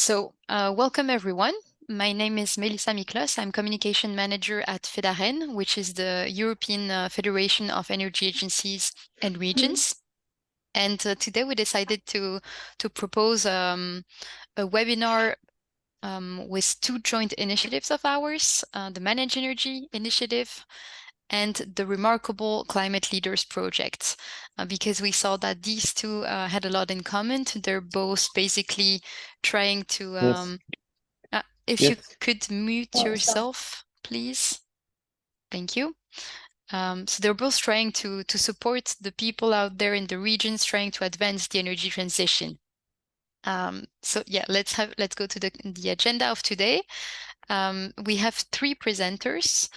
Welcome everyone. My name is Melissa Miklos. I'm Communication Manager at FEDAREN, which is the European Federation of Energy Agencies and Regions. And today we decided to propose a webinar with two joint initiatives of ours, the ManagEnergy initiative and the Remarkable Climate Leaders project, because we saw that these two had a lot in common. They're both basically trying to... if you could mute yourself, please. Thank you. So they're both trying to support the people out there in the regions trying to advance the energy transition. So yeah, let's go to the agenda of today. We have three presenters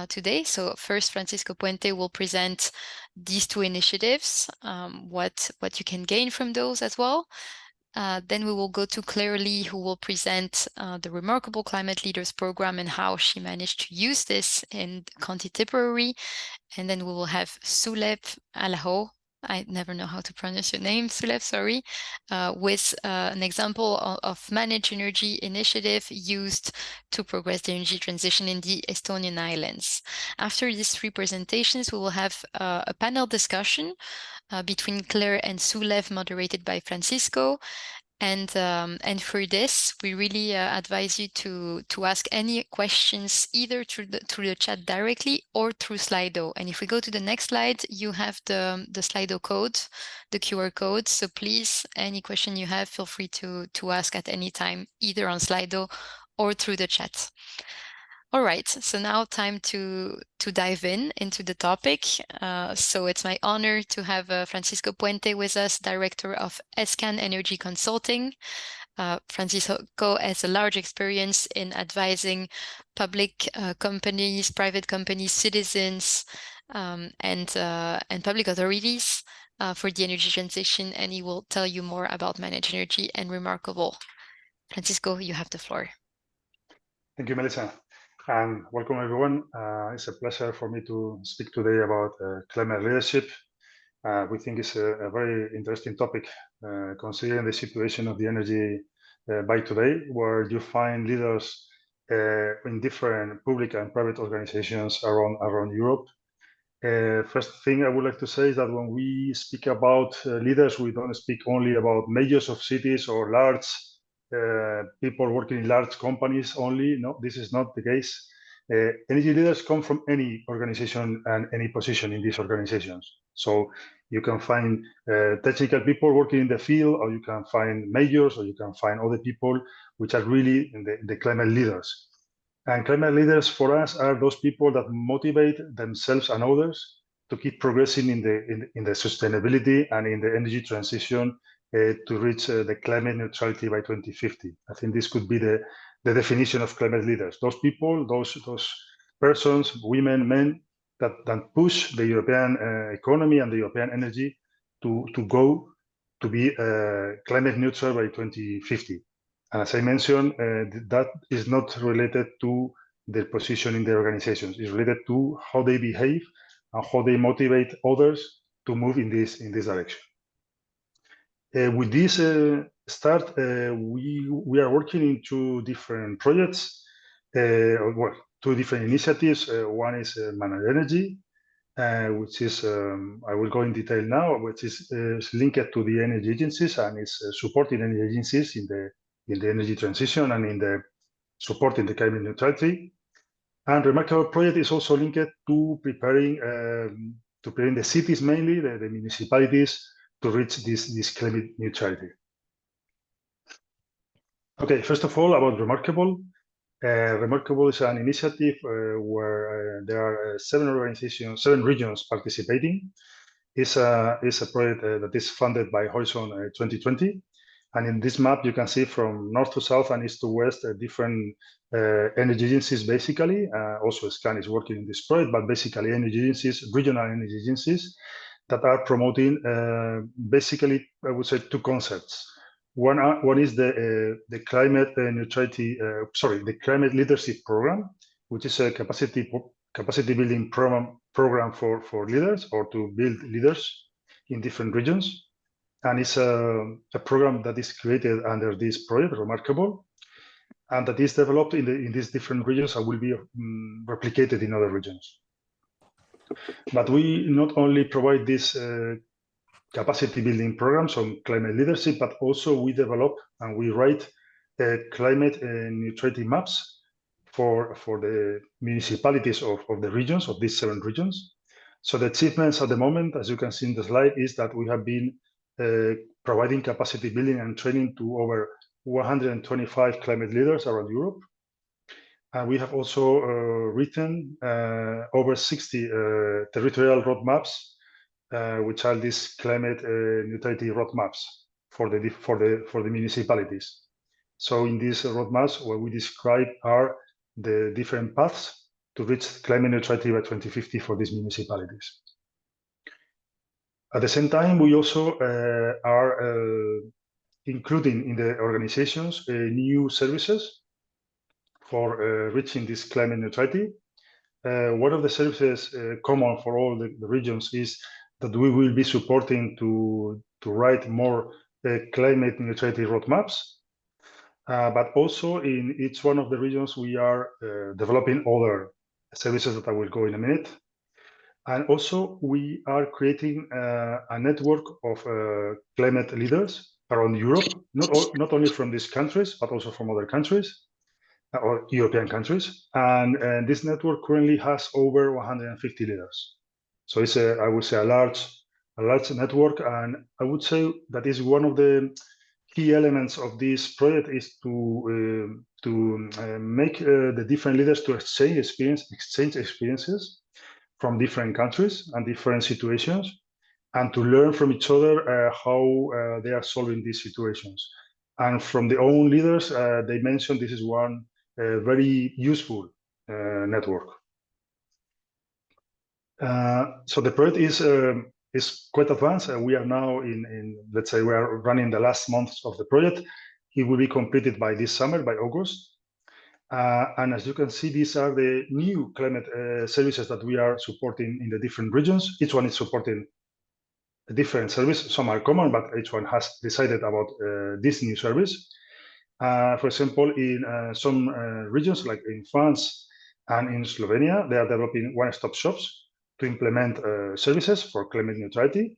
today. So first, Francisco Puente will present these two initiatives, what you can gain from those as well. Then we will go to Claire Lee, who will present the Remarkable Climate Leaders program and how she managed to use this in County Tipperary. And then we will have Suleb Alaho, I never know how to pronounce your name, Suleb, sorry, with an example of ManagEnergy initiative used to progress the energy transition in the Estonian islands. After these three presentations, we will have a panel discussion between Claire and Suleb, moderated by Francisco. And for this, we really advise you to ask any questions either through the chat directly or through Slido. And if we go to the next slide, you have the Slido code, the QR code. So please, any question you have, feel free to ask at any time, either on Slido or through the chat. All right, so now time to dive into the topic. So it's my honor to have Francisco Puente with us, Director of ESCAN Energy Consulting. Francisco has a large experience in advising public companies, private companies, citizens, and public authorities for the energy transition, and he will tell you more about ManagEnergy and Remarkable. Francisco, you have the floor. Thank you, Melissa. And welcome, everyone. It's a pleasure for me to speak today about climate leadership. We think it's a very interesting topic, considering the situation of the energy by today, where you find leaders in different public and private organizations around Europe. First thing I would like to say is that when we speak about leaders, we don't speak only about mayors of cities or large people working in large companies only. No, this is not the case. Energy leaders come from any organization and any position in these organizations. So you can find technical people working in the field, or you can find mayors, or you can find other people which are really the climate leaders. And climate leaders for us are those people that motivate themselves and others to keep progressing in the sustainability and in the energy transition to reach the climate neutrality by 2050. I think this could be the definition of climate leaders. Those people, those persons, women, men, that push the European economy and the European energy to go to be climate neutral by 2050. And as I mentioned, that is not related to their position in the organizations. It's related to how they behave and how they motivate others to move in this direction. With this start, we are working in two different projects, well, two different initiatives. One is ManagEnergy, which is, I will go in detail now, which is linked to the energy agencies and is supporting energy agencies in the energy transition and in the supporting the climate neutrality. And Remarkable project is also linked to preparing the cities, mainly the municipalities, to reach this climate neutrality. Okay, first of all, about Remarkable. Remarkable is an initiative where there are 7 regions participating. It's a project that is funded by Horizon 2020. And in this map, you can see from north to south and east to west, different energy agencies, basically. Also, ESCAN is working in this project, but basically energy agencies, regional energy agencies, that are promoting, basically, I would say, 2 concepts. One is the climate neutrality, the climate leadership program, which is a capacity building program for leaders, or to build leaders in different regions. and it's a program that is created under this project, Remarkable, and that is developed in these different regions and will be replicated in other regions. But we not only provide this capacity building programs on climate leadership, but also we develop and we write climate neutrality maps for the municipalities of the regions, of these 7 regions. So the achievements at the moment, as you can see in the slide, is that we have been providing capacity building and training to over 125 climate leaders around Europe. And we have also written over 60 territorial roadmaps, which are these climate neutrality roadmaps for the municipalities. So in these roadmaps, what we describe are the different paths to reach climate neutrality by 2050 for these municipalities. At the same time, we also are including in the organizations new services for reaching this climate neutrality. One of the services common for all the regions is that we will be supporting to write more climate neutrality roadmaps. But also in each one of the regions, we are developing other services that I will go in a minute. And also we are creating a network of climate leaders around Europe, not only from these countries, but also from other countries or European countries. And this network currently has over 150 leaders. So it's I would say a large network. And I would say that is one of the key elements of this project is to make the different leaders to exchange experiences from different countries and different situations, and to learn from each other how they are solving these situations. And from the own leaders, they mentioned this is one very useful network. So the project is quite advanced. We are now let's say we are running the last months of the project. It will be completed by this summer, by August. And as you can see, these are the new climate services that we are supporting in the different regions. Each one is supporting a different service. Some are common, but each one has decided about this new service. For example, in some regions, like in France and in Slovenia, they are developing one-stop shops to implement services for climate neutrality.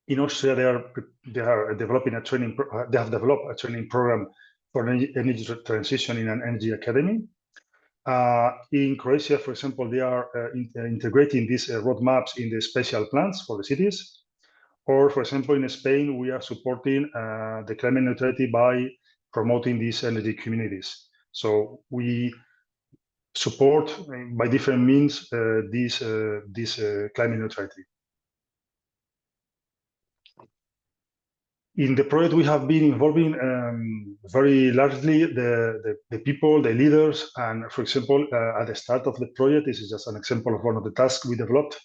In Austria, they are developing a training. They have developed a training program for energy transition in an energy academy. In Croatia, for example, they are integrating these roadmaps in the special plans for the cities. Or, for example, in Spain, we are supporting the climate neutrality by promoting these energy communities. So we support by different means this climate neutrality. In the project, we have been involving very largely the people, the leaders, and for example, at the start of the project, this is just an example of one of the tasks we developed.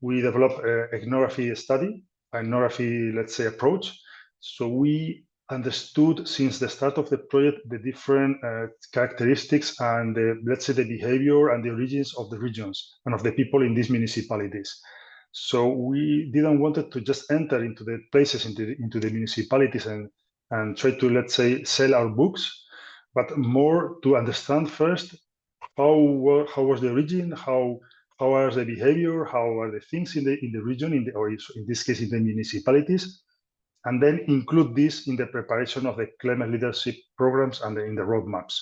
We developed an ethnography study, an ethnography, let's say, approach. So we understood since the start of the project the different characteristics and let's say the behavior and the origins of the regions and of the people in these municipalities. So we didn't want to just enter into the places, into the municipalities and try to, let's say, sell our books, but more to understand first how was the origin, how are the behavior, how are the things in the region, or in this case in the municipalities, and then include this in the preparation of the climate leadership programs and in the roadmaps.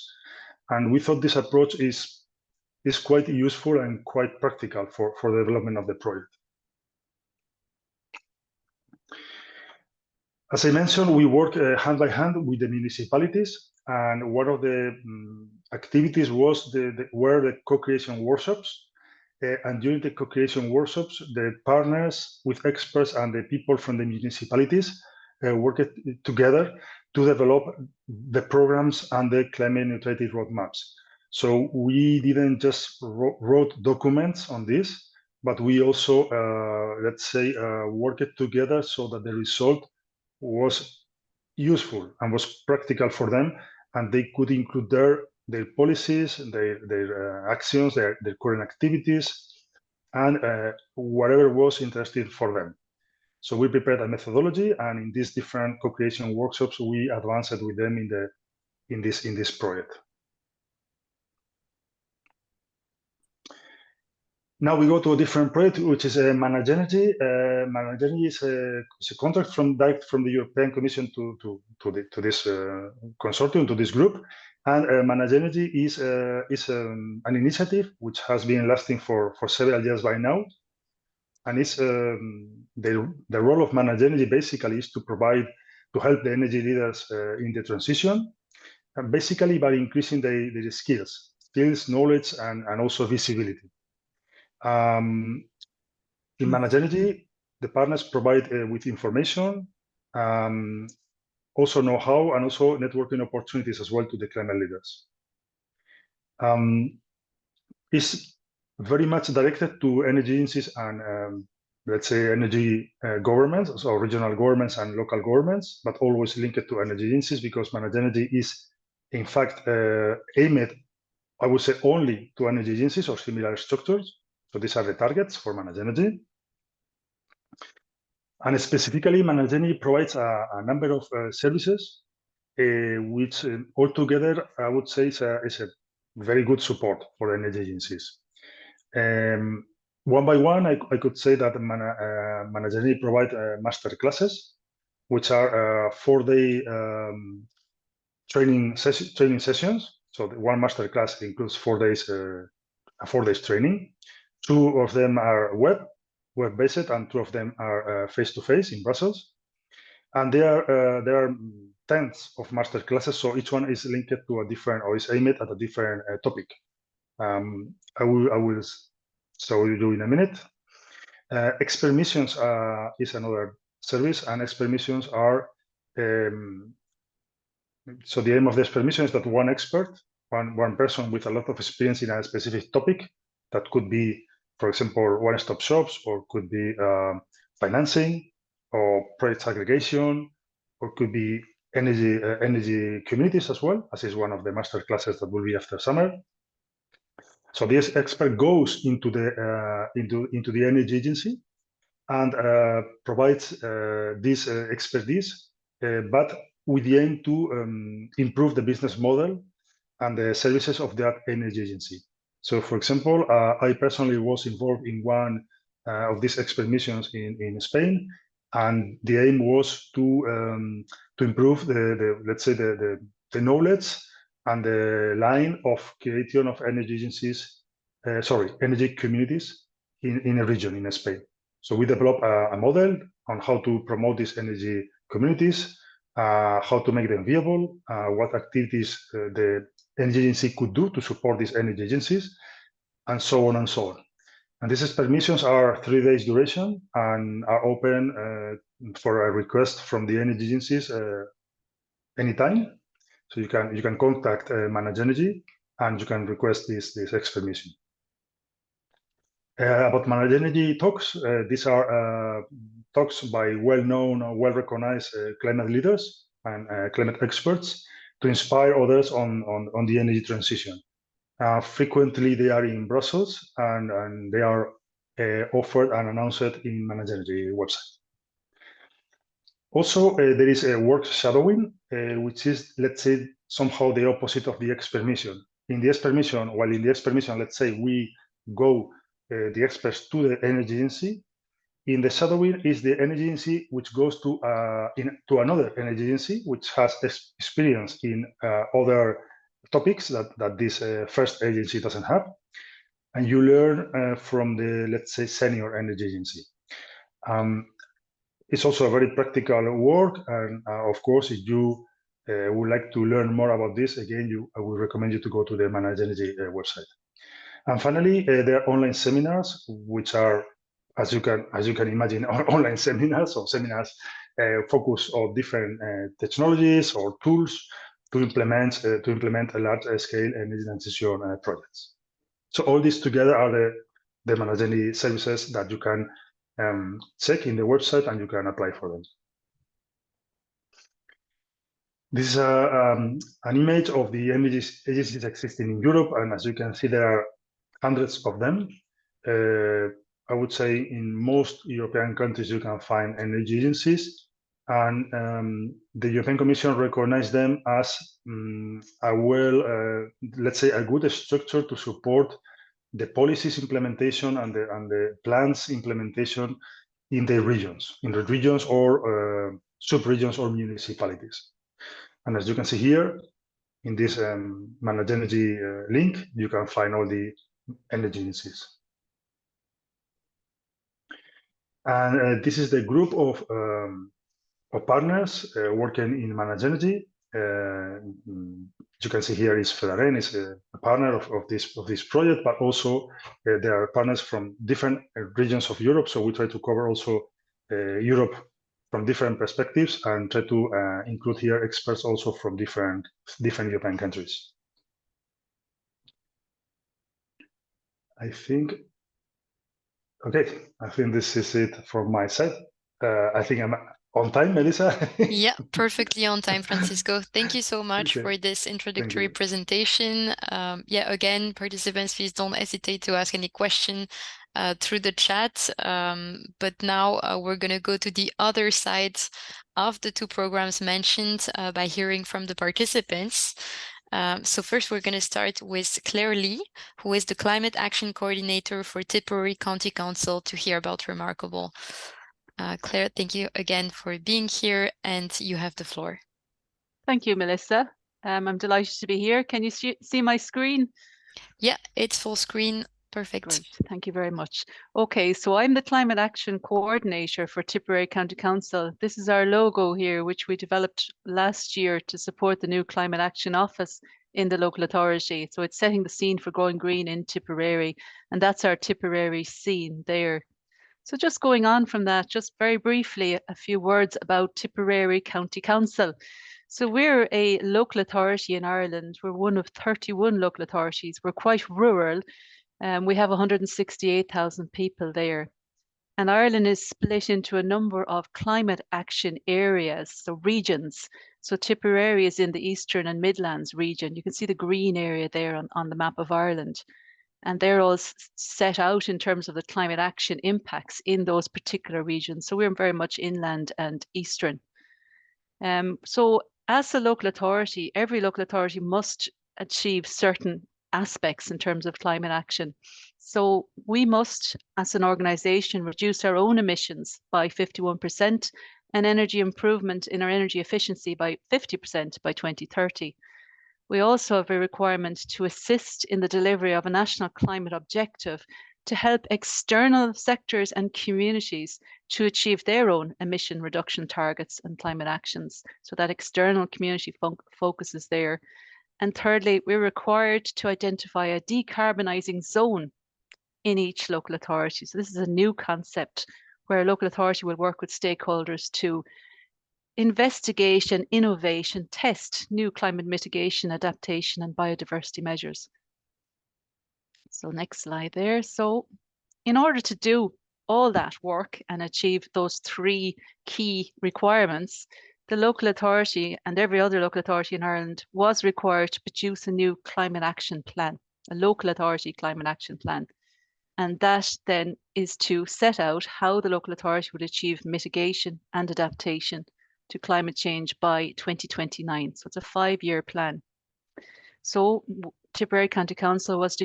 And we thought this approach is quite useful and quite practical for the development of the project. As I mentioned, we work hand by hand with the municipalities, and one of the activities was were the co-creation workshops. And during the co-creation workshops, the partners with experts and the people from the municipalities worked together to develop the programs and the climate neutrality roadmaps. So we didn't just wrote documents on this, but we also, let's say, worked together so that the result was useful and was practical for them, and they could include their policies, their actions, their current activities, and whatever was interesting for them. So we prepared a methodology, and in these different co-creation workshops, we advanced with them in this project. Now we go to a different project, which is ManagEnergy. ManagEnergy is a contract direct from the European Commission to this consortium, to this group. And ManagEnergy is an initiative which has been lasting for several years by now. And it's the role of ManagEnergy basically is to help the energy leaders in the transition, and basically by increasing their skills, knowledge, and also visibility. In ManagEnergy, the partners provide with information, also know-how, and also networking opportunities as well to the climate leaders. It's very much directed to energy agencies and let's say energy governments, so regional governments and local governments, but always linked to energy agencies, because ManagEnergy is in fact aimed, I would say, only to energy agencies or similar structures. So these are the targets for ManagEnergy. And specifically, ManagEnergy provides a number of services, which altogether, I would say, is a very good support for energy agencies. One by one, I could say that ManagEnergy provide master classes, which are 4-day training sessions. So one master class includes 4 days, a 4 days training. 2 of them are web-based, and 2 of them are face-to-face in Brussels. And there are tens of master classes, so each one is linked to a different, or is aimed at a different topic. I will show you in a minute. Expert missions is another service, and expert missions are so the aim of the expert mission is that one expert, one person with a lot of experience in a specific topic, that could be, for example, one-stop shops, or could be financing, or project aggregation, or could be energy communities as well, as is one of the master classes that will be after summer. So this expert goes into the energy agency and provides this expertise, but with the aim to improve the business model and the services of that energy agency. So, for example, I personally was involved in one of these expert missions in Spain, and the aim was to improve let's say the knowledge and the line of creation of energy agencies, energy communities in a region in Spain. So we developed a model on how to promote these energy communities, how to make them viable, what activities the energy agency could do to support these energy agencies, and so on and so on. And these permissions are 3 days duration and are open for a request from the energy agencies anytime. So you can contact ManagEnergy and you can request this expert mission. About ManagEnergy talks, these are talks by well-known, well-recognized climate leaders and climate experts to inspire others on the energy transition. Frequently, they are in Brussels, and they are offered and announced in ManagEnergy website. Also, there is a work shadowing, which is, let's say, somehow the opposite of the expert mission. In the expert mission, while in the expert mission, let's say we go the experts to the energy agency, in the shadowing is the energy agency which goes to another energy agency which has experience in other topics that this first agency doesn't have, and you learn from the, let's say, senior energy agency. It's also a very practical work, and of course, if you would like to learn more about this, again, I would recommend you to go to the ManagEnergy website. And finally, there are online seminars, which are, as you can imagine, online seminars, or seminars focus on different technologies or tools to implement a large-scale energy transition projects. So all these together are the ManagEnergy services that you can check in the website, and you can apply for them. This is an image of the agencies existing in Europe, and as you can see, there are hundreds of them. I would say in most European countries you can find energy agencies, and the European Commission recognized them as let's say, a good structure to support the policies implementation and the plans implementation in the regions or sub-regions or municipalities. And as you can see here, in this ManagEnergy link, you can find all the energy agencies. And this is the group of partners working in ManagEnergy. You can see here is Fedaren is a partner of this project, but also there are partners from different regions of Europe. So we try to cover also Europe from different perspectives and try to include here experts also from different European countries. I think, okay, I think this is it from my side. I think I'm on time, Melissa. Yeah, perfectly on time, Francisco. Thank you so much Okay. for this introductory presentation. Yeah, again, participants, please don't hesitate to ask any question through the chat. But now we're going to go to the other side of the two programs mentioned by hearing from the participants. So first, we're going to start with Claire Lee, who is the Climate Action Coordinator for Tipperary County Council, to hear about Remarkable. Claire, thank you again for being here, and you have the floor. Thank you, Melissa. I'm delighted to be here. Can you see my screen? Yeah, it's full screen. Perfect. Great, thank you very much. Okay, so I'm the Climate Action Coordinator for Tipperary County Council. This is our logo here, which we developed last year to support the new Climate Action Office in the local authority. So it's setting the scene for going green in Tipperary, and that's our Tipperary scene there. So just going on from that, just very briefly, a few words about Tipperary County Council. So we're a local authority in Ireland. We're one of 31 local authorities. We're quite rural. We have 168,000 people there. And Ireland is split into a number of climate action areas, so regions. So Tipperary is in the Eastern and Midlands region. You can see the green area there on the map of Ireland. And they're all set out in terms of the climate action impacts in those particular regions. So we're very much inland and eastern. So as a local authority, every local authority must achieve certain aspects in terms of climate action. So we must, as an organisation, reduce our own emissions by 51% and energy improvement in our energy efficiency by 50% by 2030. We also have a requirement to assist in the delivery of a national climate objective to help external sectors and communities to achieve their own emission reduction targets and climate actions. So that external community focus is there. And thirdly, we're required to identify a decarbonising zone in each local authority. So this is a new concept where a local authority will work with stakeholders to investigation, innovation, test new climate mitigation, adaptation, and biodiversity measures. So next slide there. So in order to do all that work and achieve those three key requirements, the local authority and every other local authority in Ireland was required to produce a new climate action plan, a local authority climate action plan. And that then is to set out how the local authority would achieve mitigation and adaptation to climate change by 2029. So it's a 5-year plan. So Tipperary County Council was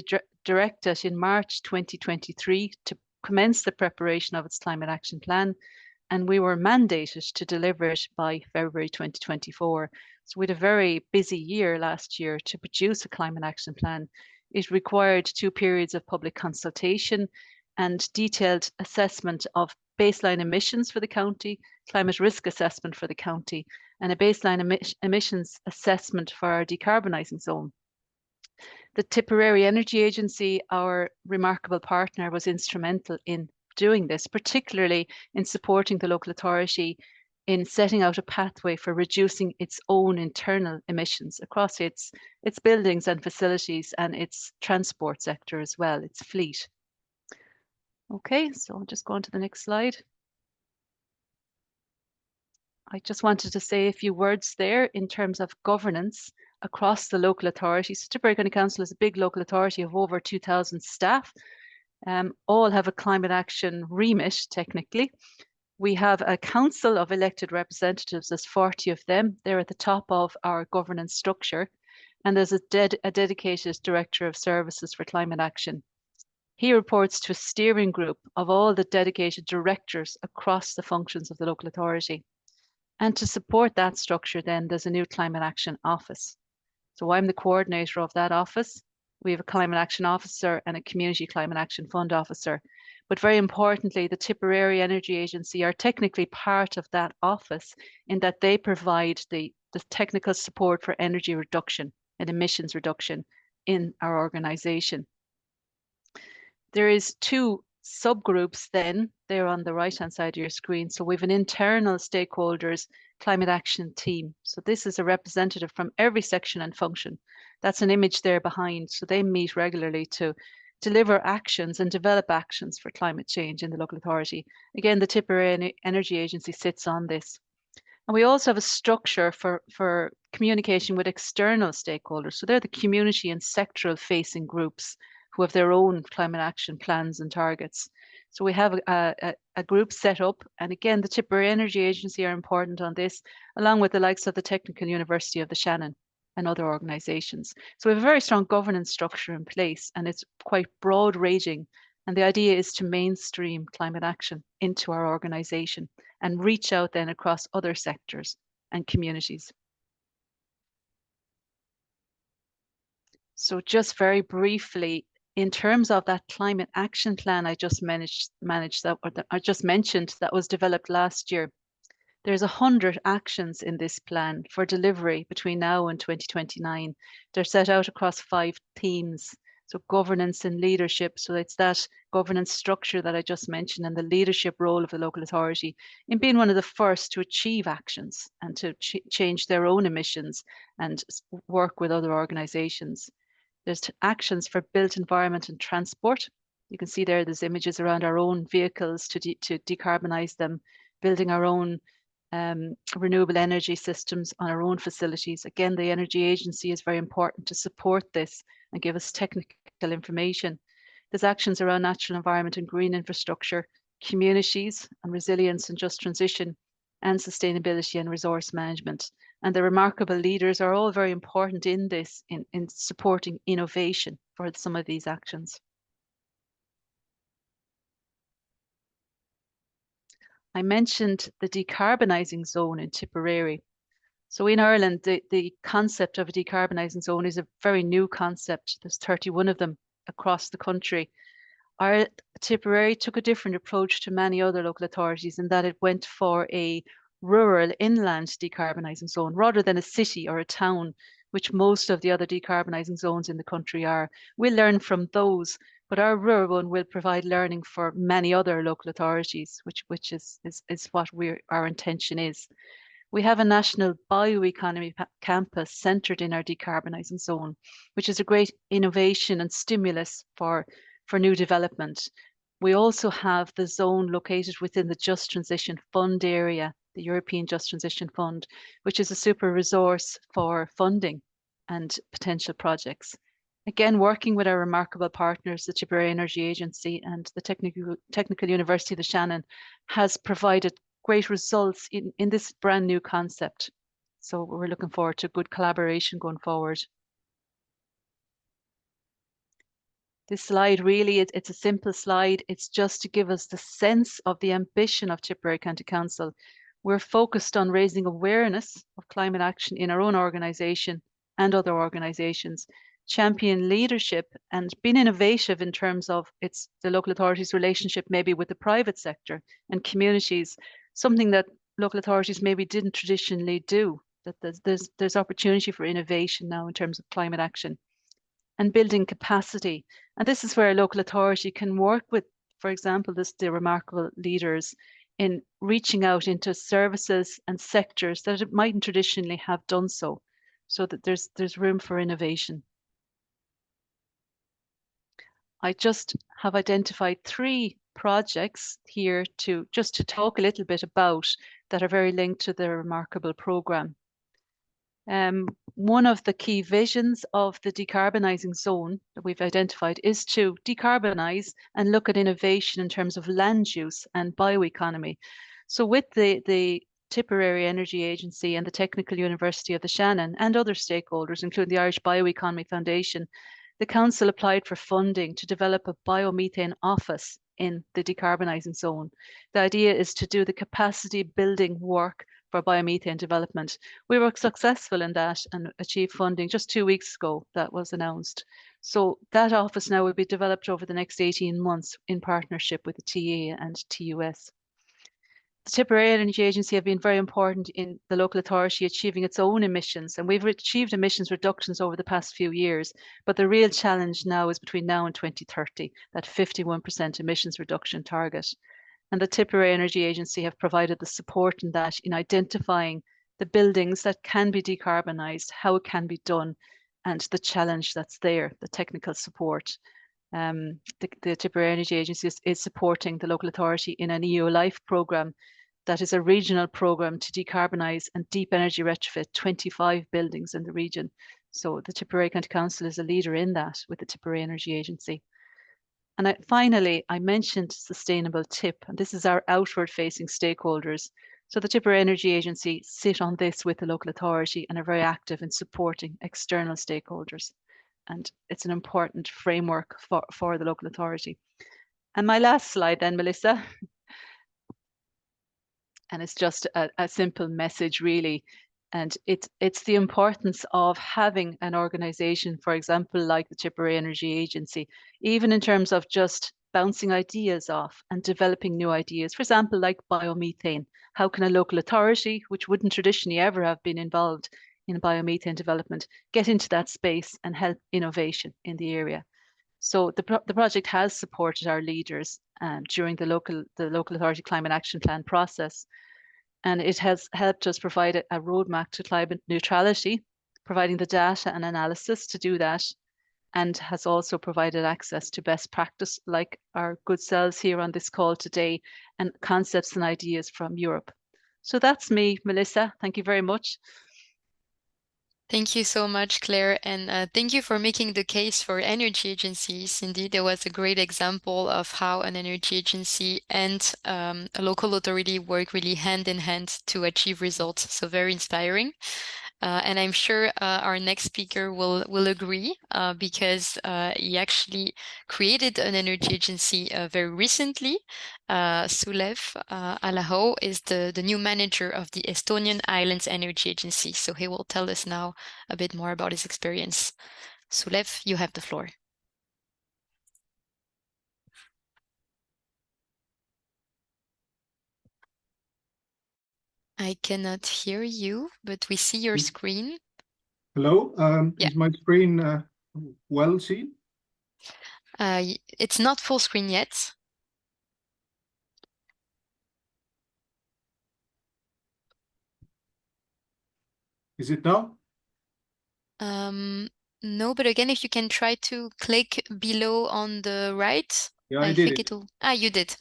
directed in March 2023 to commence the preparation of its climate action plan, and we were mandated to deliver it by February 2024. So we had a very busy year last year to produce a climate action plan. It required 2 periods of public consultation and detailed assessment of baseline emissions for the county, climate risk assessment for the county, and a baseline emissions assessment for our decarbonising zone. The Tipperary Energy Agency, our remarkable partner, was instrumental in doing this, particularly in supporting the local authority in setting out a pathway for reducing its own internal emissions across its buildings and facilities and its transport sector as well, its fleet. Okay, so I'll just go on to the next slide. I just wanted to say a few words there in terms of governance across the local authorities. So Tipperary County Council is a big local authority of over 2,000 staff. all have a climate action remit, technically. We have a council of elected representatives, there's 40 of them. They're at the top of our governance structure. And there's a dedicated director of services for climate action. He reports to a steering group of all the dedicated directors across the functions of the local authority. And to support that structure, then there's a new climate action office. So I'm the coordinator of that office. We have a climate action officer and a community climate action fund officer. But very importantly, the Tipperary Energy Agency are technically part of that office in that they provide the technical support for energy reduction and emissions reduction in our organisation. There is 2 subgroups then, they're on the right-hand side of your screen. So we have an internal stakeholders climate action team. So this is a representative from every section and function. That's an image there behind. So they meet regularly to deliver actions and develop actions for climate change in the local authority. Again, the Tipperary Energy Agency sits on this. And we also have a structure for communication with external stakeholders. So they're the community and sectoral facing groups who have their own climate action plans and targets. So we have a group set up. And again, the Tipperary Energy Agency are important on this, along with the likes of the Technical University of the Shannon and other organisations. So we have a very strong governance structure in place, and it's quite broad ranging. And the idea is to mainstream climate action into our organisation and reach out then across other sectors and communities. So just very briefly, in terms of that climate action plan I just mentioned that was developed last year, there's 100 actions in this plan for delivery between now and 2029. They're set out across 5 themes. So governance and leadership. So it's that governance structure that I just mentioned and the leadership role of the local authority in being one of the first to achieve actions and to change their own emissions and work with other organisations. There's actions for built environment and transport. You can see there's images around our own vehicles to decarbonise them, building our own renewable energy systems on our own facilities. Again, the Energy Agency is very important to support this and give us technical information. There's actions around natural environment and green infrastructure, communities and resilience and just transition, and sustainability and resource management. And the remarkable leaders are all very important in this, in supporting innovation for some of these actions. I mentioned the decarbonising zone in Tipperary. So in Ireland, the concept of a decarbonising zone is a very new concept. There's 31 of them across the country. Our Tipperary took a different approach to many other local authorities in that it went for a rural inland decarbonising zone rather than a city or a town, which most of the other decarbonising zones in the country are. We'll learn from those, but our rural one will provide learning for many other local authorities, which is what our intention is. We have a national bioeconomy campus centred in our decarbonising zone, which is a great innovation and stimulus for new development. We also have the zone located within the Just Transition Fund area, the European Just Transition Fund, which is a super resource for funding and potential projects. Again, working with our remarkable partners, the Tipperary Energy Agency and the Technical University of the Shannon, has provided great results in this brand new concept. So we're looking forward to good collaboration going forward. This slide really, it's a simple slide. It's just to give us the sense of the ambition of Tipperary County Council. We're focused on raising awareness of climate action in our own organisation and other organisations, champion leadership and being innovative in terms of the local authorities' relationship maybe with the private sector and communities, something that local authorities maybe didn't traditionally do, that there's opportunity for innovation now in terms of climate action. And building capacity. And this is where a local authority can work with, for example, the remarkable leaders in reaching out into services and sectors that it mightn't traditionally have done so that there's room for innovation. I just have identified 3 projects here to talk a little bit about that are very linked to the remarkable programme. One of the key visions of the decarbonising zone that we've identified is to decarbonise and look at innovation in terms of land use and bioeconomy. So with the Tipperary Energy Agency and the Technical University of the Shannon and other stakeholders, including the Irish Bioeconomy Foundation, the Council applied for funding to develop a biomethane office in the decarbonising zone. The idea is to do the capacity building work for biomethane development. We were successful in that and achieved funding just 2 weeks ago. That was announced. So that office now will be developed over the next 18 months in partnership with the TA and TUS. The Tipperary Energy Agency have been very important in the local authority achieving its own emissions, and we've achieved emissions reductions over the past few years. But the real challenge now is between now and 2030, that 51% emissions reduction target. And the Tipperary Energy Agency have provided the support in that, in identifying the buildings that can be decarbonised, how it can be done, and the challenge that's there, the technical support. The Tipperary Energy Agency is supporting the local authority in an EU Life programme that is a regional programme to decarbonise and deep energy retrofit 25 buildings in the region. So the Tipperary County Council is a leader in that with the Tipperary Energy Agency. And finally, I mentioned sustainable TIP, and this is our outward-facing stakeholders. So the Tipperary Energy Agency sit on this with the local authority and are very active in supporting external stakeholders. And it's an important framework for the local authority. And my last slide then, Melissa. And it's just a simple message, really. And it's the importance of having an organization, for example, like the Tipperary Energy Agency, even in terms of just bouncing ideas off and developing new ideas. For example, like biomethane. How can a local authority, which wouldn't traditionally ever have been involved in biomethane development, get into that space and help innovation in the area? So the project has supported our leaders during the local authority climate action plan process. And it has helped us provide a roadmap to climate neutrality, providing the data and analysis to do that, and has also provided access to best practice, like our good selves here on this call today, and concepts and ideas from Europe. So that's me, Melissa. Thank you very much. Thank you so much, Claire, and thank you for making the case for energy agencies. Indeed, there was a great example of how an energy agency and a local authority work really hand in hand to achieve results. So very inspiring. And I'm sure our next speaker will agree because he actually created an energy agency very recently. Sulev Alaho is the new manager of the Estonian Islands Energy Agency. So he will tell us now a bit more about his experience. Sulev, you have the floor. I cannot hear you, but we see your screen. Hello, Yeah. Is my screen well seen? It's not full screen yet. Is it now? No, but again, if you can try to click below on the right, Yeah, I I did think it. it'll. Ah, you did.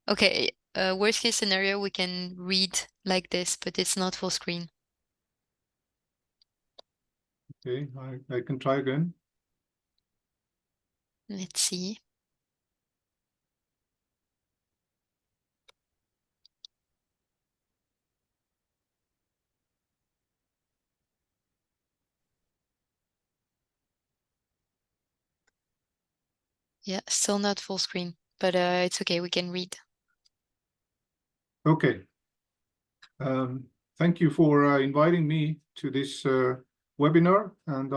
Okay. Worst case scenario, we can read like this, but it's not full screen. Okay, I can try again. Let's see. Yeah, still not full screen, but it's okay. We can read. Okay. Thank you for inviting me to this webinar, and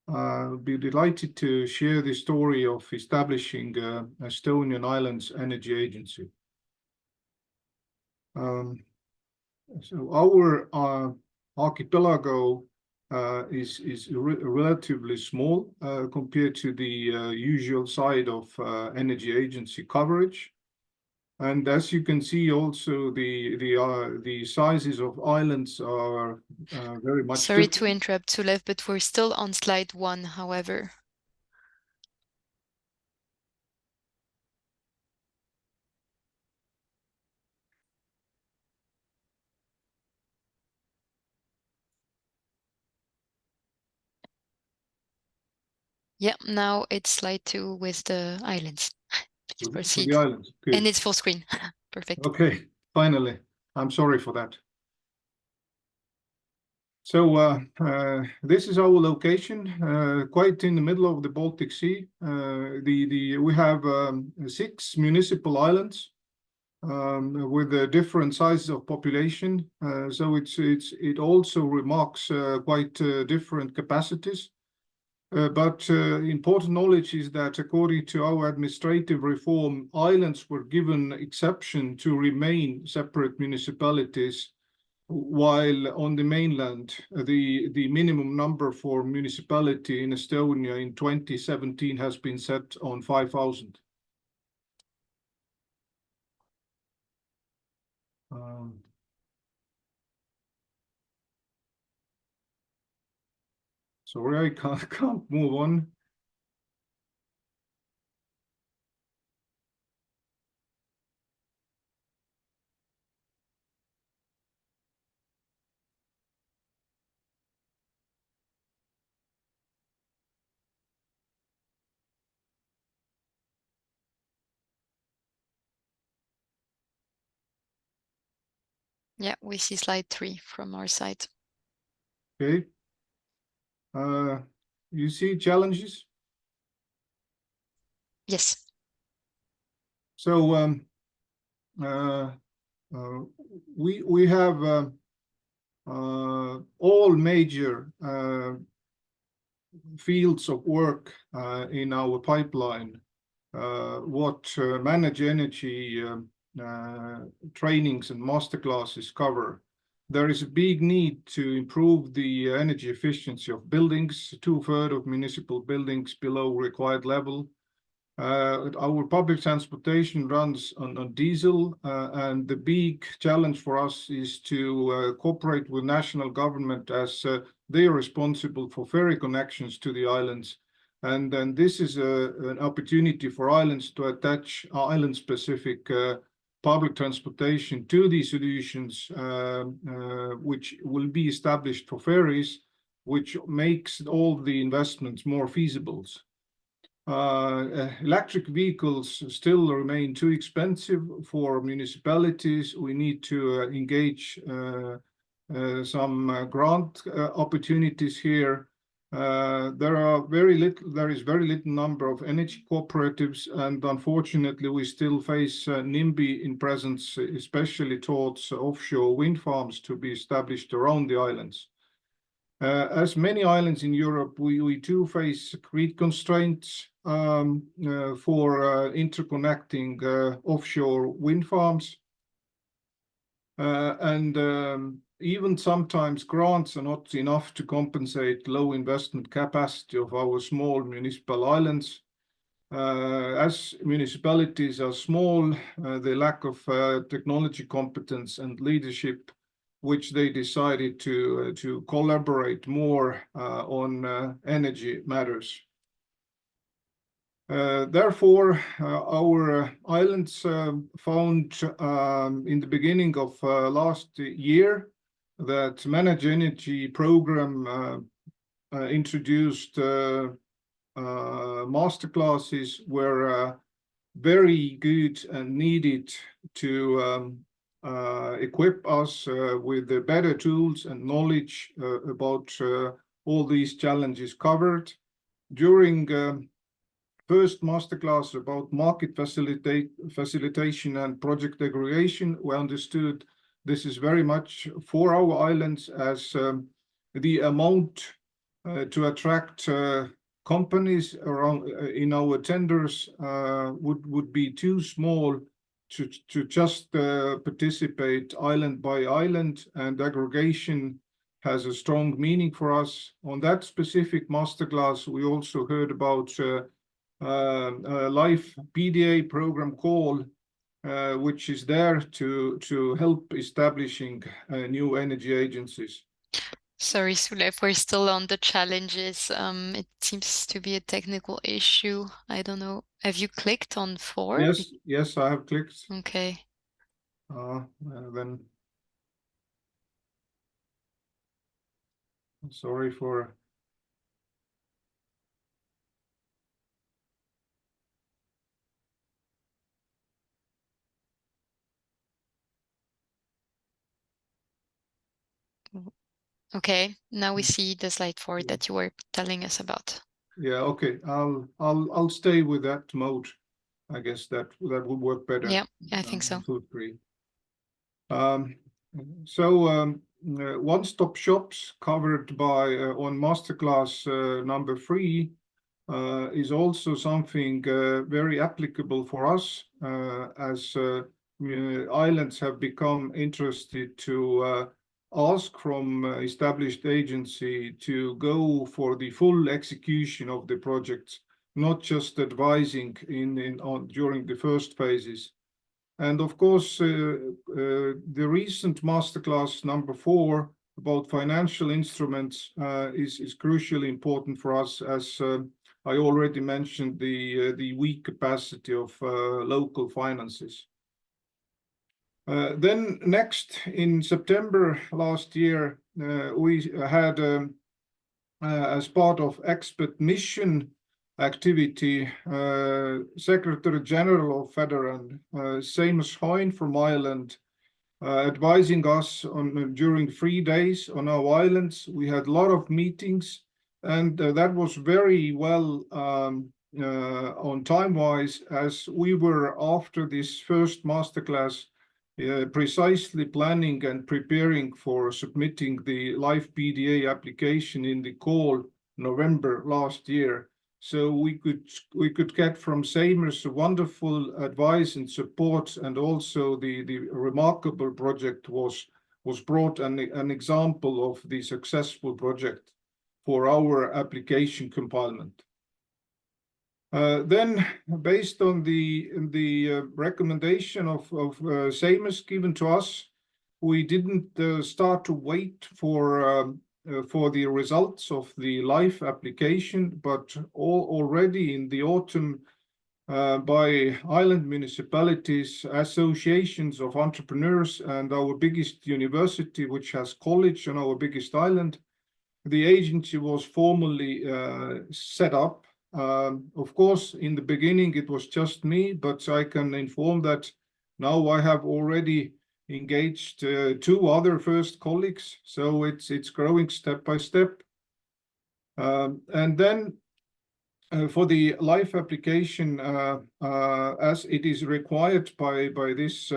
I'll be delighted to share the story of establishing Estonian Islands Energy Agency. So our archipelago is relatively small compared to the usual side of energy agency coverage. And as you can see, also the sizes of islands are very much Sorry different. to interrupt, Sulev, but we're still on slide 1, however. Yeah, now it's slide 2 with the islands. Please For proceed. the islands. Good. And it's full screen. Perfect. Okay, finally. I'm sorry for that. So this is our location, quite in the middle of the Baltic Sea. We have 6 municipal islands with different sizes of population. So it also remarks quite different capacities. But important knowledge is that according to our administrative reform, islands were given exception to remain separate municipalities, while on the mainland, the minimum number for municipality in Estonia in 2017 has been set on 5,000. Sorry, I can't move on. Yeah, we see slide 3 from our side. Okay. You see challenges? Yes. So we have all major fields of work in our pipeline. What ManagEnergy trainings and masterclasses cover. There is a big need to improve the energy efficiency of buildings, 2/3 of municipal buildings below required level. Our public transportation runs on diesel, and the big challenge for us is to cooperate with national government as they are responsible for ferry connections to the islands. And then this is an opportunity for islands to attach island-specific public transportation to these solutions, which will be established for ferries, which makes all the investments more feasible. Electric vehicles still remain too expensive for municipalities. We need to engage some grant opportunities here. There is very little number of energy cooperatives, and unfortunately, we still face NIMBY in presence, especially towards offshore wind farms to be established around the islands. As many islands in Europe, we do face grid constraints for interconnecting offshore wind farms. And even sometimes grants are not enough to compensate low investment capacity of our small municipal islands. As municipalities are small, the lack of technology competence and leadership, which they decided to collaborate more on energy matters. Therefore, our islands found in the beginning of last year that ManagEnergy program introduced masterclasses were very good and needed to equip us with the better tools and knowledge about all these challenges covered. During first masterclass about market facilitation and project aggregation, we understood this is very much for our islands, as the amount to attract companies around in our tenders would be too small to just participate island by island, and aggregation has a strong meaning for us. On that specific masterclass, we also heard about live PDA program call, which is there to help establishing new energy agencies. Sorry, Sulev, we're still on the challenges. It seems to be a technical issue. I don't know. Have you clicked on 4? Yes, I have clicked. Okay. Then sorry for. Okay, now we see the slide 4 that you were telling us about. Yeah, okay. I'll stay with that mode. I guess that would work better. Yeah, I think so. Food-free. One-stop shops covered by on masterclass number 3 is also something very applicable for us as islands have become interested to ask from established agency to go for the full execution of the projects, not just advising during the first phases. And of course, the recent masterclass number 4 about financial instruments is crucially important for us, as I already mentioned the weak capacity of local finances. Then next, in September last year, we had, as part of expert mission activity, Secretary General of Federation, Seamus Hoyne from Ireland, advising us on during 3 days on our islands. We had a lot of meetings, and that was very well on time-wise, as we were after this first masterclass precisely planning and preparing for submitting the Life PDA application in the call November last year. So we could get from Seamus wonderful advice and support, and also the remarkable project was brought an example of the successful project for our application compilement. Then, based on the recommendation of Seamus given to us, we didn't start to wait for the results of the life application, but already in the autumn, by island municipalities, associations of entrepreneurs, and our biggest university, which has college on our biggest island, the agency was formally set up. Of course, in the beginning, it was just me, but I can inform that now I have already engaged 2 other first colleagues, so it's growing step by step. And then for the life application, as it is required by this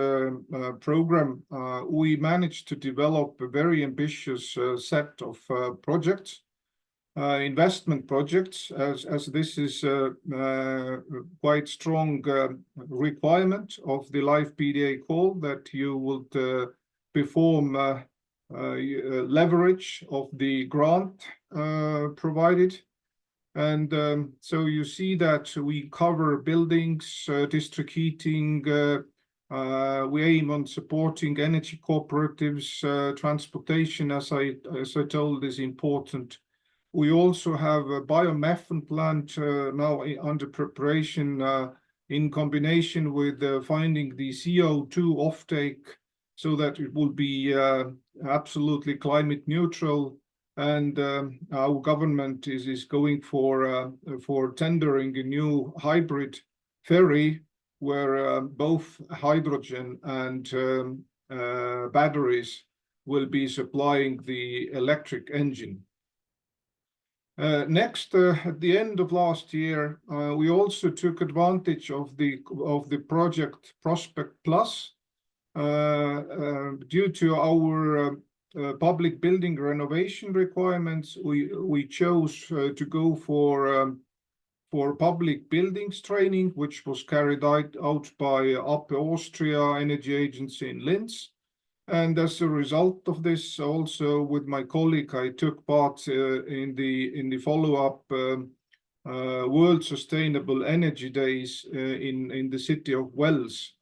program, we managed to develop a very ambitious set of projects. Investment projects, as this is quite strong requirement of the Life PDA call, that you would perform leverage of the grant provided. And so you see that we cover buildings, district heating, we aim on supporting energy cooperatives, transportation, as I told, is important. We also have a biomethane plant now under preparation in combination with finding the CO2 offtake, so that it will be absolutely climate neutral. And our government is going for tendering a new hybrid ferry where both hydrogen and batteries will be supplying the electric engine. Next, at the end of last year, we also took advantage of the project Prospect Plus due to our public building renovation requirements. We chose to go for public buildings training, which was carried out by Upper Austria Energy Agency in Linz. And as a result of this, also with my colleague, I took part in the follow-up World Sustainable Energy Days in the city of Wels,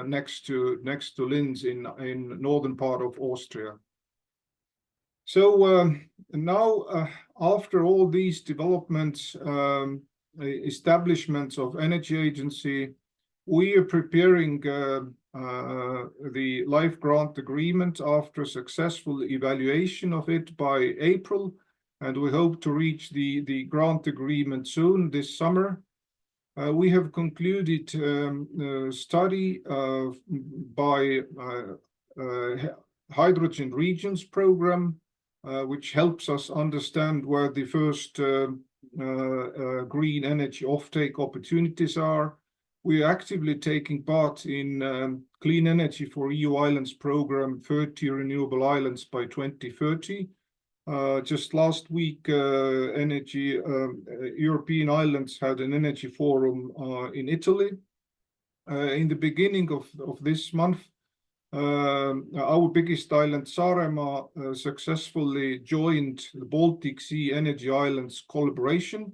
next to Linz in northern part of Austria. So now, after all these developments, establishments of energy agency, we are preparing the life grant agreement after successful evaluation of it by April, and we hope to reach the grant agreement soon this summer. We have concluded study by Hydrogen Regions program, which helps us understand where the first green energy offtake opportunities are. We are actively taking part in Clean Energy for EU Islands program, 30 renewable islands by 2030. Just last week, European Islands had an energy forum in Italy. In the beginning of this month, our biggest island, Saaremaa, successfully joined the Baltic Sea Energy Islands collaboration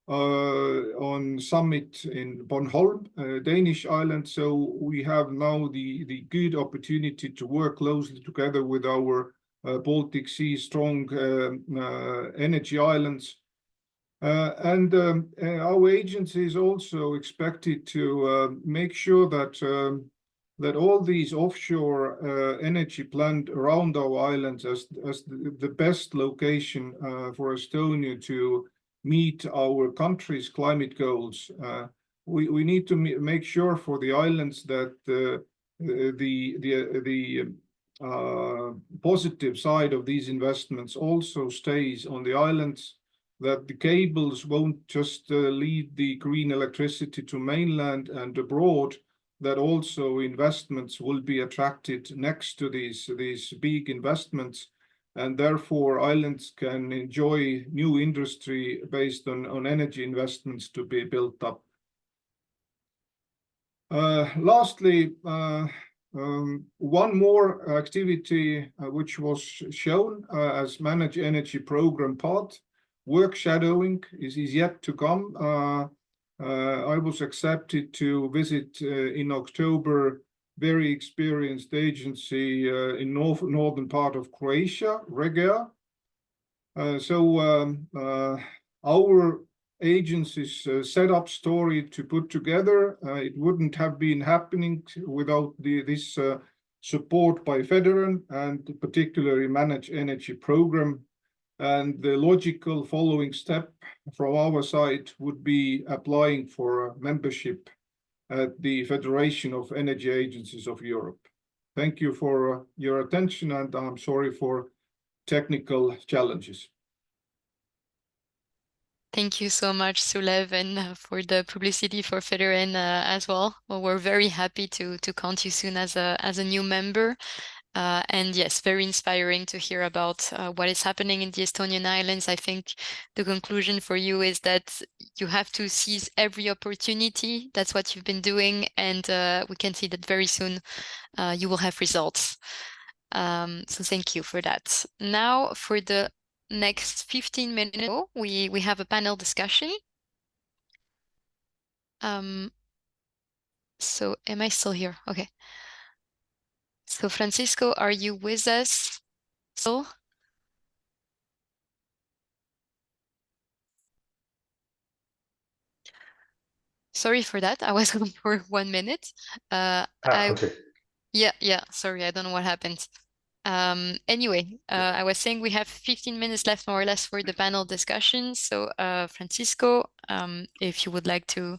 on summit in Bornholm, Danish island. So we have now the good opportunity to work closely together with our Baltic Sea strong energy islands. And our agency is also expected to make sure that all these offshore energy planned around our islands as the best location for Estonia to meet our country's climate goals. We need to make sure for the islands that the positive side of these investments also stays on the islands, that the cables won't just lead the green electricity to mainland and abroad, that also investments will be attracted next to these big investments, and therefore islands can enjoy new industry based on energy investments to be built up. Lastly, one more activity which was shown as ManagEnergy program part, work shadowing is yet to come. I was accepted to visit in October very experienced agency in northern part of Croatia, Regea. Our agency's setup story to put together, it wouldn't have been happening without this support by Federan and particularly ManagEnergy program. And the logical following step from our side would be applying for membership at the Federation of Energy Agencies of Europe. Thank you for your attention, and I'm sorry for technical challenges. Thank you so much, Sulev, and for the publicity for Federan as well. Well, we're very happy to count you soon as a new member. And yes, very inspiring to hear about what is happening in the Estonian islands. I think the conclusion for you is that you have to seize every opportunity. That's what you've been doing, and we can see that very soon you will have results. So thank you for that. Now for the next 15 minutes, we have a panel discussion. So am I still here? Okay. So Francisco, are you with us still? Sorry for that. I was going for 1 minute. Okay. Yeah. Sorry, I don't know what happened. Anyway, I was saying we have 15 minutes left, more or less, for the panel discussion. So, Francisco, if you would like to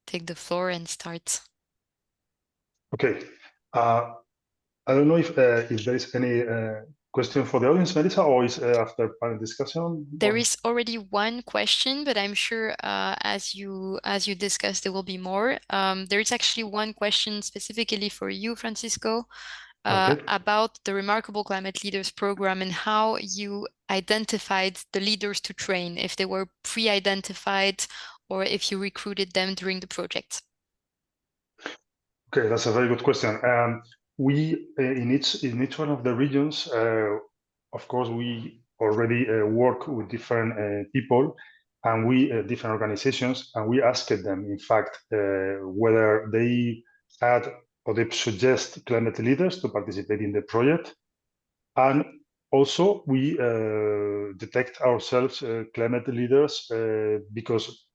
take the floor and start. Okay. I don't know if there is any question for the audience, Melissa, or is after panel discussion? There is already one question, but I'm sure as you discussed, there will be more. There is actually one question specifically for you, Francisco, about the Remarkable Climate Leaders program and how you identified the leaders to train, if they were pre-identified or if you recruited them during the project. Okay, that's a very good question. We in each one of the regions, of course, we already work with different people and different organizations, and we asked them, in fact, whether they had or they suggest climate leaders to participate in the project. And also we detect ourselves climate leaders because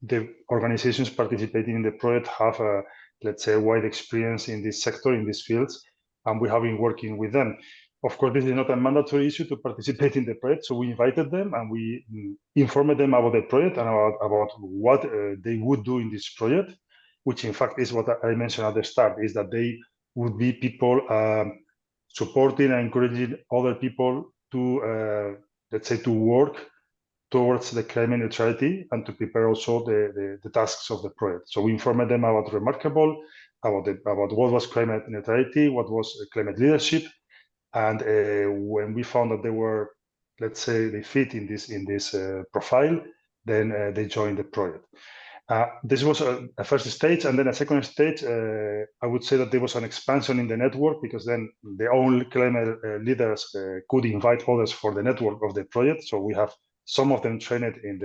the organizations participating in the project have let's say, wide experience in this sector, in these fields, and we have been working with them. Of course, this is not a mandatory issue to participate in the project, so we invited them and we informed them about the project and about what they would do in this project, which in fact is what I mentioned at the start, is that they would be people supporting and encouraging other people to, let's say, to work towards the climate neutrality and to prepare also the tasks of the project. So we informed them about Remarkable, about what was climate neutrality, what was climate leadership, and when we found that they were, let's say, they fit in this profile, then they joined the project. This was a first stage, and then a second stage. I would say that there was an expansion in the network, because then the own climate leaders could invite others for the network of the project. So we have some of them trained in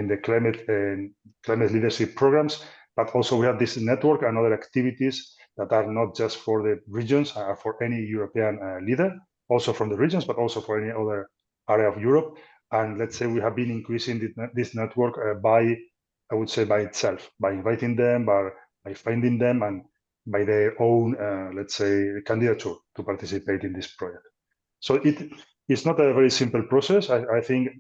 the climate leadership programs, but also we have this network and other activities that are not just for the regions, are for any European leader, also from the regions, but also for any other area of Europe. And let's say we have been increasing this network I would say by itself, by inviting them, by finding them, and by their own, let's say, candidature to participate in this project. So it's not a very simple process. I think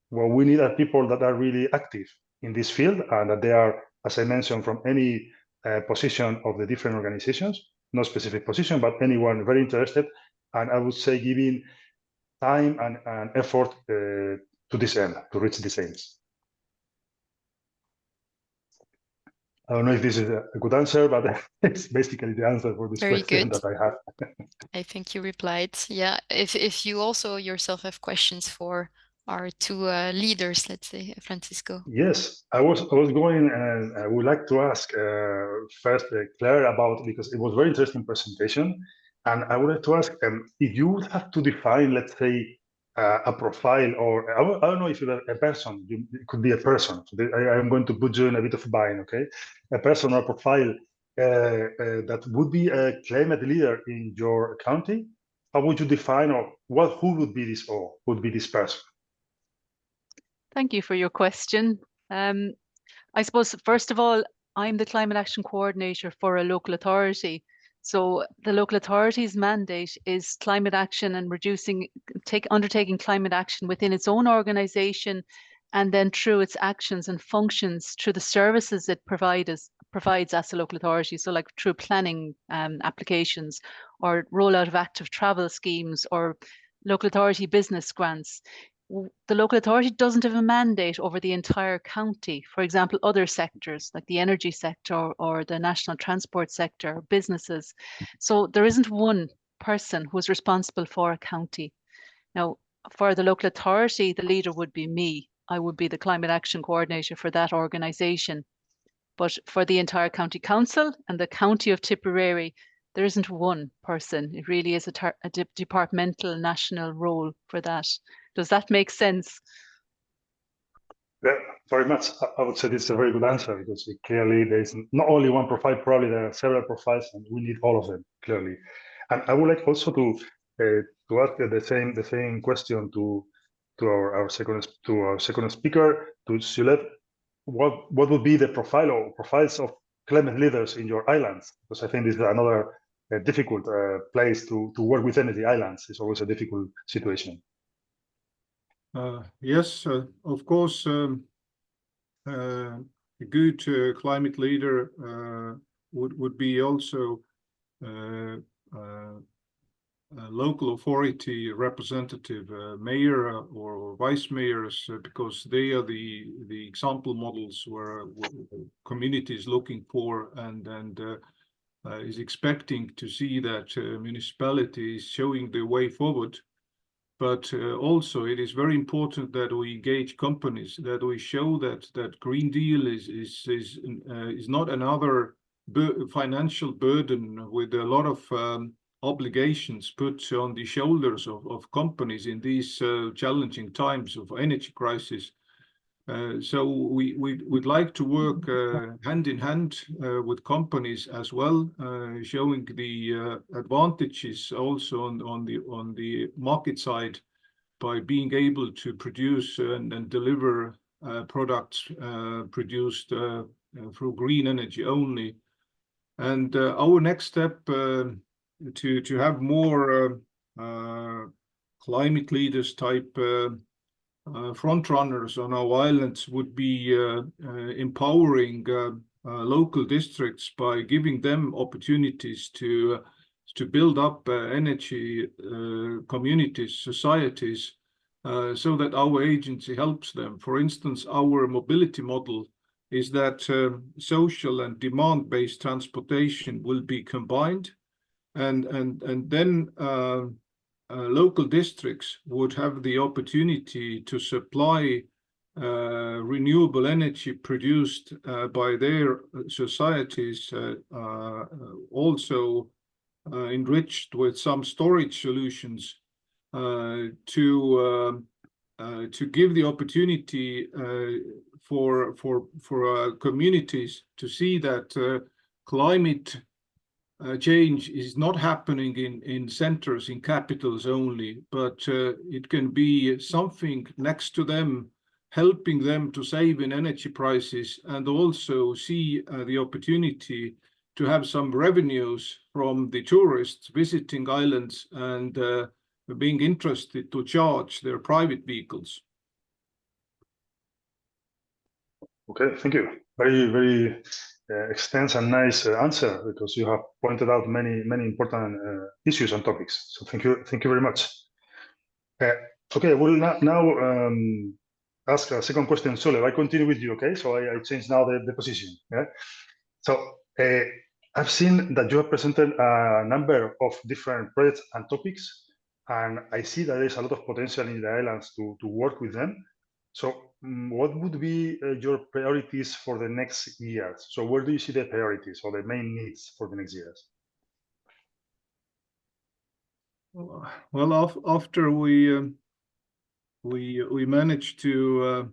what we need are people that are really active in this field, and that they are, as I mentioned, from any position of the different organizations, no specific position, but anyone very interested, and I would say giving time and effort to this end, to reach these aims. I don't know if this is a good answer, but it's basically the answer for this Very question good. that I have. I think you replied. Yeah, if you also yourself have questions for our two leaders, let's say, Francisco. Yes, I was going, and I would like to ask first Claire about, because it was a very interesting presentation, and I would like to ask if you would have to define, let's say, a profile, or I don't know if you're a person, it could be a person. So I'm going to put you in a bit of a bind, okay? A person or a profile that would be a climate leader in your county. How would you define, or who would be this, or would be this person? Thank you for your question. I suppose, first of all, I'm the climate action coordinator for a local authority. So the local authority's mandate is climate action and undertaking climate action within its own organization, and then through its actions and functions through the services it provides as a local authority. So like through planning applications, or rollout of active travel schemes, or local authority business grants. The local authority doesn't have a mandate over the entire county. For example, other sectors like the energy sector or the national transport sector, businesses. So there isn't one person who's responsible for a county. Now, for the local authority, the leader would be me. I would be the climate action coordinator for that organisation. But for the entire county council and the county of Tipperary, there isn't one person. It really is a departmental national role for that. Does that make sense? Yeah, very much. I would say this is a very good answer, because clearly there is not only one profile, probably there are several profiles, and we need all of them, clearly. And I would like also to ask the same question to our second speaker, to Juliette. What would be the profile or profiles of climate leaders in your islands? Because I think this is another difficult place to work with energy islands. It's always a difficult situation. Yes, of course, a good climate leader would be also a local authority representative, mayor or vice mayors, because they are the example models where community is looking for and is expecting to see that municipality is showing the way forward. But also, it is very important that we engage companies, that we show that Green Deal is not another financial burden with a lot of obligations put on the shoulders of companies in these challenging times of energy crisis. So we'd like to work hand in hand with companies as well, showing the advantages also on the market side by being able to produce and deliver products produced through green energy only. And our next step to have more climate leaders type front runners on our islands would be empowering local districts by giving them opportunities to to build up energy communities, societies, so that our agency helps them. For instance, our mobility model is that social and demand-based transportation will be combined, and then local districts would have the opportunity to supply renewable energy produced by their societies, also enriched with some storage solutions, to give the opportunity for communities to see that climate change is not happening in centers, in capitals only, but it can be something next to them, helping them to save in energy prices, and also see the opportunity to have some revenues from the tourists visiting islands and being interested to charge their private vehicles. Okay, thank you. Very extensive and nice answer, because you have pointed out many important issues and topics. So thank you very much. Okay, we'll now ask a second question. Sole, I continue with you. Okay, so I change now the position. Yeah. So I've seen that you have presented a number of different projects and topics, and I see that there's a lot of potential in the islands to work with them. So what would be your priorities for the next years? So where do you see the priorities or the main needs for the next years? Well, after we managed to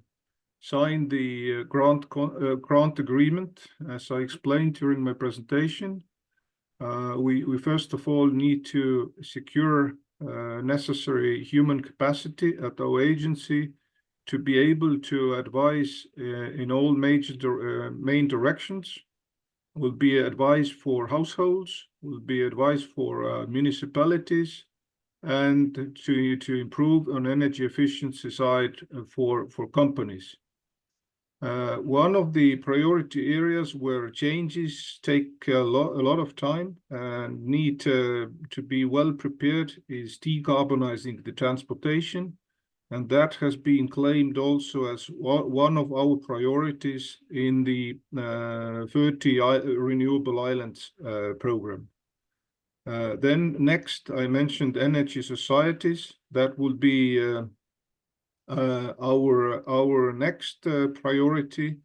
sign the grant agreement, as I explained during my presentation, we first of all need to secure necessary human capacity at our agency to be able to advise in all major main directions. Will be advice for households, will be advice for municipalities, and to improve on energy efficiency side for companies. One of the priority areas where changes take a lot of time and need to be well prepared is decarbonizing the transportation. And that has been claimed also as one of our priorities in the 30 Renewable Islands program. Then next, I mentioned energy societies. That will be our next priority.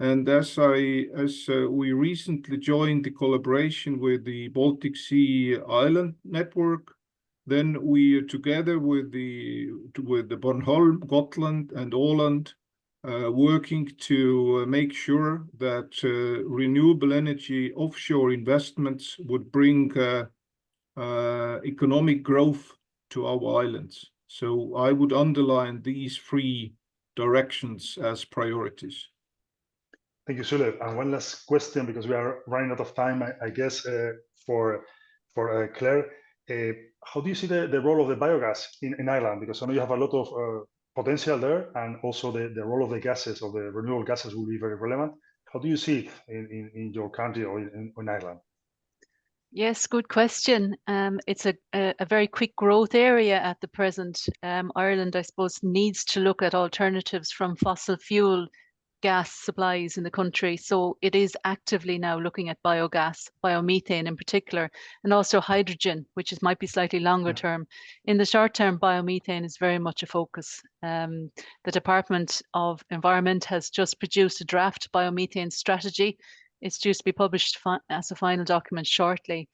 And as we recently joined the collaboration with the Baltic Sea Island Network, then we, together with the Bornholm, Gotland, and Åland, working to make sure that renewable energy offshore investments would bring economic growth to our islands. So I would underline these three directions as priorities. Thank you, Sule. And one last question, because we are running out of time, I guess, for Claire. How do you see the role of the biogas in Ireland? Because I know you have a lot of potential there, and also the role of the gases, of the renewable gases, will be very relevant. How do you see it in your country or in Ireland? Yes, good question. It's a very quick growth area at the present. Ireland, I suppose, needs to look at alternatives from fossil fuel gas supplies in the country. So it is actively now looking at biogas, biomethane in particular, and also hydrogen, which might be slightly longer term. In the short term, biomethane is very much a focus. The Department of Environment has just produced a draft biomethane strategy. It's due to be published as a final document shortly,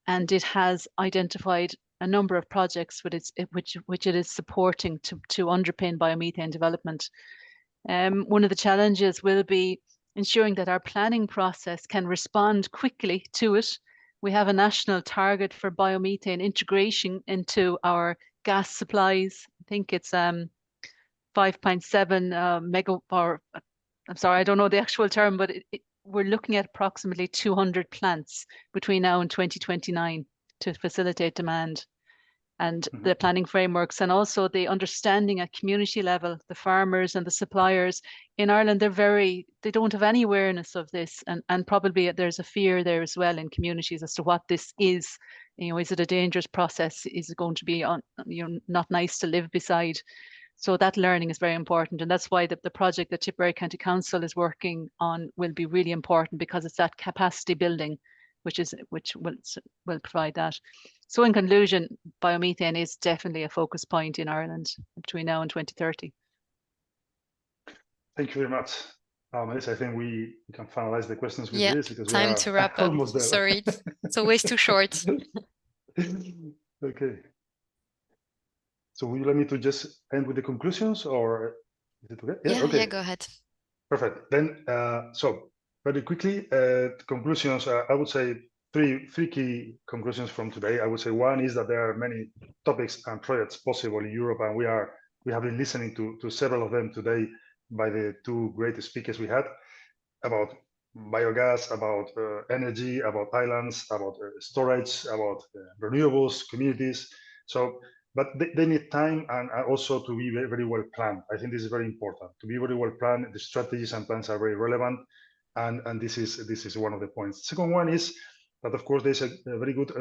and it has identified a number of projects which it is supporting to underpin biomethane development. One of the challenges will be ensuring that our planning process can respond quickly to it. We have a national target for biomethane integration into our gas supplies. I think it's 5.7 or I'm sorry, I don't know the actual term, but we're looking at approximately 200 plants between now and 2029 to facilitate demand. And the planning frameworks, and also the understanding at community level, the farmers and the suppliers in Ireland, they don't have any awareness of this, and probably there's a fear there as well in communities as to what this is is it a dangerous process? Is it going to be not nice to live beside? So that learning is very important. And that's why the project that Tipperary County Council is working on will be really important, because it's that capacity building which will provide that. So in conclusion, biomethane is definitely a focus point in Ireland between now and 2030. Thank you very much. Melissa, I think we can finalize the questions with this, because we time are to wrap up. almost there. Sorry, it's always too short. Okay. So would you like me to just end with the conclusions, or is it okay? Yeah, okay. yeah, go ahead. Perfect. Then, so very quickly, conclusions. I would say three key conclusions from today. I would say one is that there are many topics and projects possible in Europe, and we have been listening to several of them today by the two great speakers we had, about biogas, about energy, about islands, about storage, about renewables, communities. So, but they need time, and also to be very, very well planned. I think this is very important, to be very well planned. The strategies and plans are very relevant, and this is one of the points. Second one is that, of course, there's a very good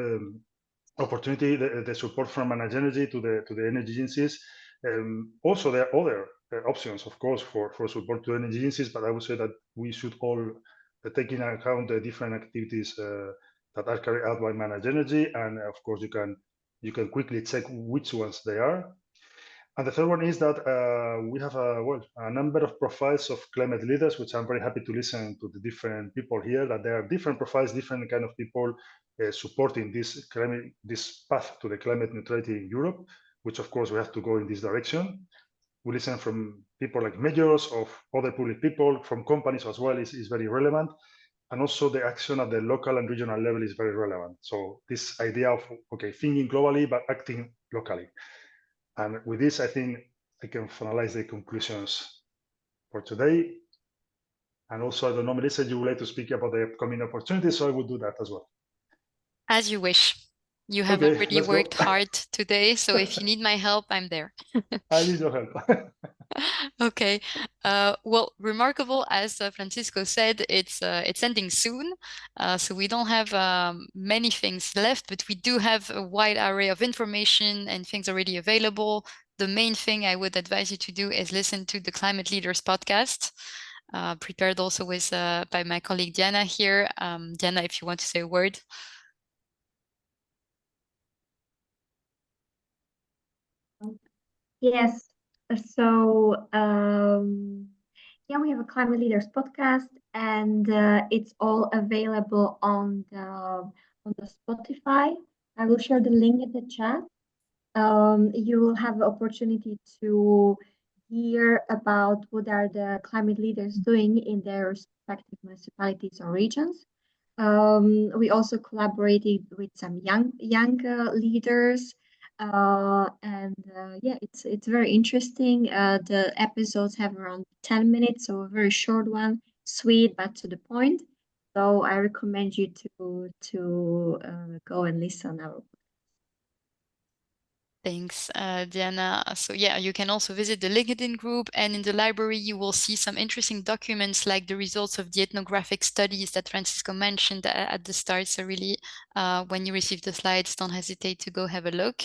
opportunity, the support from ManagEnergy to the energy agencies. Also, there are other options, of course, for support to energy agencies, but I would say that we should all take into account the different activities that are carried out by ManagEnergy, and of course, you can quickly check which ones they are. And the third one is that we have a number of profiles of climate leaders, which I'm very happy to listen to the different people here, that there are different profiles, different kind of people supporting this path to the climate neutrality in Europe, which of course we have to go in this direction. We listen from people like mayors, of other public people, from companies as well is very relevant. And also the action at the local and regional level is very relevant. So this idea of, okay, thinking globally, but acting locally. And with this, I think I can finalize the conclusions for today. And also, I don't know, Melissa, you would like to speak about the upcoming opportunities, so I will do that as well. As you wish. You have Okay, already let's go. worked hard today, so if you need my help, I'm there. I need your help. Okay. Well, remarkable, as Francisco said, it's ending soon, so we don't have many things left, but we do have a wide array of information and things already available. The main thing I would advise you to do is listen to the Climate Leaders podcast, prepared also with by my colleague Diana here. Diana, if you want to say a word. Yes. So, yeah, we have a Climate Leaders podcast, and it's all available on the Spotify. I will share the link in the chat. You will have the opportunity to hear about what are the climate leaders doing in their respective municipalities or regions. We also collaborated with some young leaders, and yeah, it's very interesting. The episodes have around 10 minutes, so a very short one, sweet but to the point. So I recommend you to go and listen our. Thanks, Diana. So yeah, you can also visit the LinkedIn group, and in the library you will see some interesting documents like the results of the ethnographic studies that Francisco mentioned at the start. So really, when you receive the slides, don't hesitate to go have a look.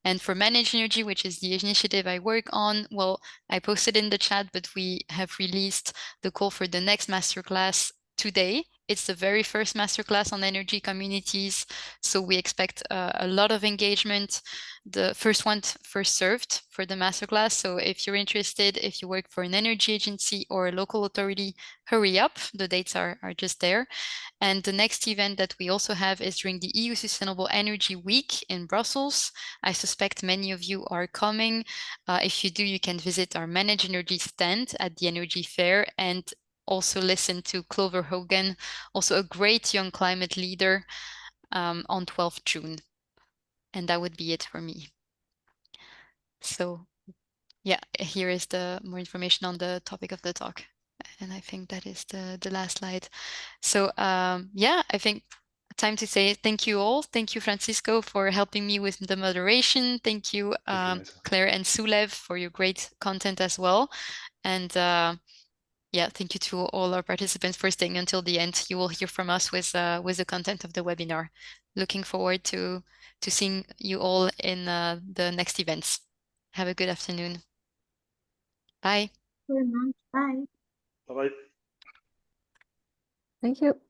And for ManagEnergy, which is the initiative I work on, well, I posted in the chat, but we have released the call for the next masterclass today. It's the very first masterclass on energy communities, so we expect a lot of engagement. The first one first served for the masterclass. So if you're interested, if you work for an energy agency or a local authority, hurry up. The dates are just there. And the next event that we also have is during the EU Sustainable Energy Week in Brussels. I suspect many of you are coming. If you do, you can visit our ManagEnergy stand at the Energy Fair and also listen to Clover Hogan, also a great young climate leader, on 12th June. And that would be it for me. So yeah, here is the more information on the topic of the talk. And I think that is the last slide. So yeah, I think time to say thank you all. Thank you, Francisco, for helping me with the moderation. Thank you, Claire and Sulev, for your great content as well. And yeah, thank you to all our participants for staying until the end. You will hear from us with the content of the webinar. Looking forward to seeing you all in the next events. Have a good afternoon. Bye. Very much. Bye. Bye-bye. Thank you.